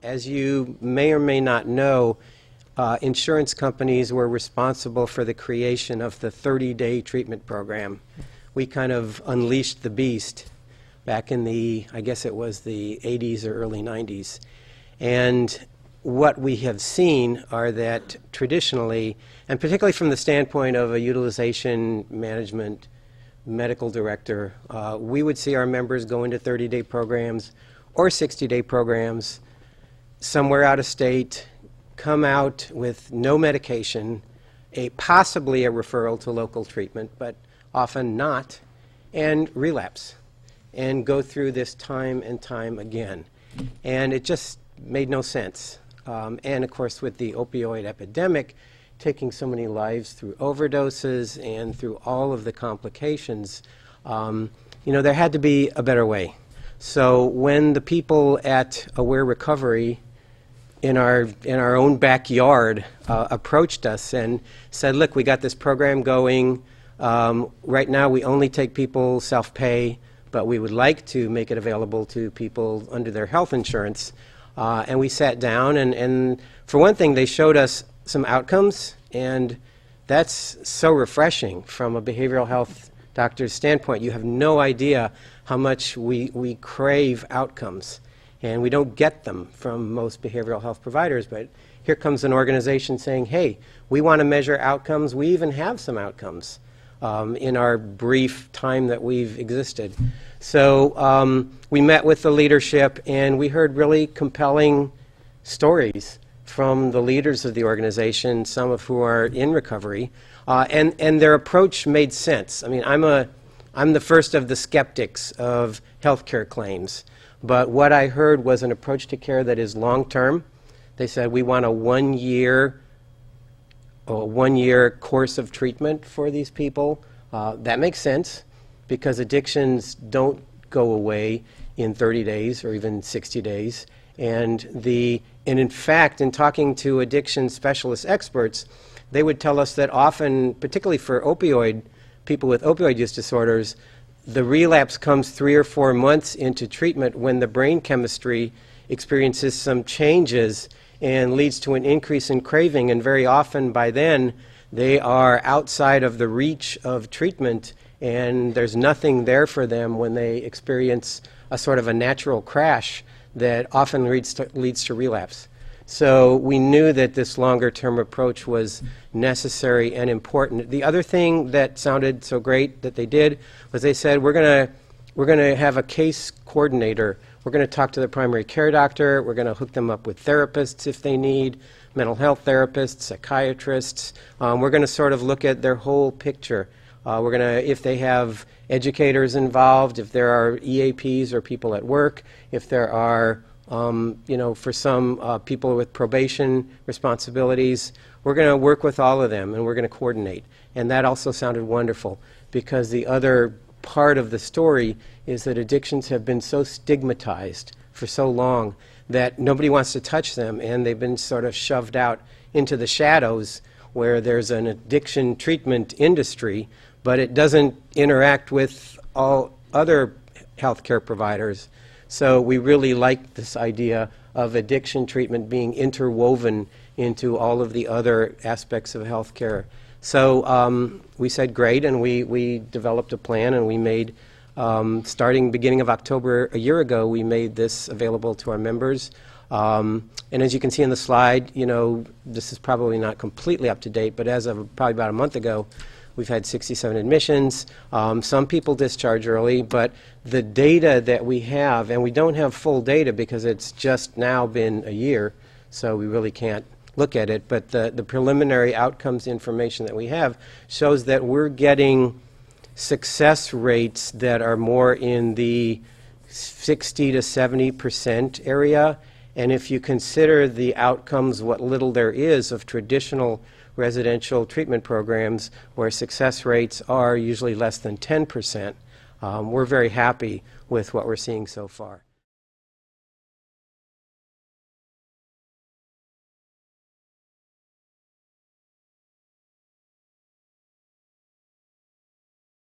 As you may or may not know, insurance companies were responsible for the creation of the 30-day treatment program. We kind of unleashed the beast back in the, I guess it was the 80s or early 90s. And what we have seen are that traditionally, and particularly from the standpoint of a utilization management medical director, we would see our members go into 30-day programs or 60-day programs somewhere out of state, come out with no medication, possibly a referral to local treatment, but often not, and relapse, and go through this time and time again. And it just made no sense. And of course, with the opioid epidemic, taking so many lives through overdoses and through all of the complications, there had to be a better way. So when the people at Aware Recovery in our own backyard approached us and said, look, we got this program going. Right now we only take people self-pay, but we would like to make it available to people under their health insurance. And we sat down, and for one thing, they showed us some outcomes, and that's so refreshing from a behavioral health doctor's standpoint. You have no idea how much we crave outcomes, and we don't get them from most behavioral health providers. But here comes an organization saying, hey, we want to measure outcomes. We even have some outcomes in our brief time that we've existed. So we met with the leadership, and we heard really compelling stories from the leaders of the organization, some of who are in recovery, and their approach made sense. I mean, I'm the first of the skeptics of healthcare claims, but what I heard was an approach to care that is long-term. They said we want a one-year course of treatment for these people. That makes sense because addictions don't go away in 30 days or even 60 days. And in fact, in talking to addiction specialist experts, they would tell us that often, particularly for people with opioid use disorders, the relapse comes 3 or 4 months into treatment when the brain chemistry experiences some changes and leads to an increase in craving. And very often by then, they are outside of the reach of treatment, and there's nothing there for them when they experience a sort of a natural crash that often leads to relapse. So we knew that this longer-term approach was necessary and important. The other thing that sounded so great that they did was they said, we're going to have a case coordinator. We're going to talk to the primary care doctor. We're going to hook them up with therapists if they need, mental health therapists, psychiatrists. We're going to sort of look at their whole picture. We're going to, if they have educators involved, if there are EAPs or people at work, if there are, for some people with probation responsibilities, we're going to work with all of them and we're going to coordinate. And that also sounded wonderful because the other part of the story is that addictions have been so stigmatized for so long that nobody wants to touch them, and they've been sort of shoved out into the shadows where there's an addiction treatment industry, but it doesn't interact with all other healthcare providers. So we really like this idea of addiction treatment being interwoven into all of the other aspects of healthcare. So we said great, and we developed a plan, and we made, starting beginning of October a year ago, we made this available to our members. And as you can see in the slide, this is probably not completely up to date, but as of probably about a month ago, we've had 67 admissions. Some people discharge early, but the data that we have, and we don't have full data because it's just now been a year, so we really can't look at it, but the preliminary outcomes information that we have shows that we're getting success rates that are more in the 60 to 70% area. And if you consider the outcomes, what little there is of traditional residential treatment programs where success rates are usually less than 10%, we're very happy with what we're seeing so far.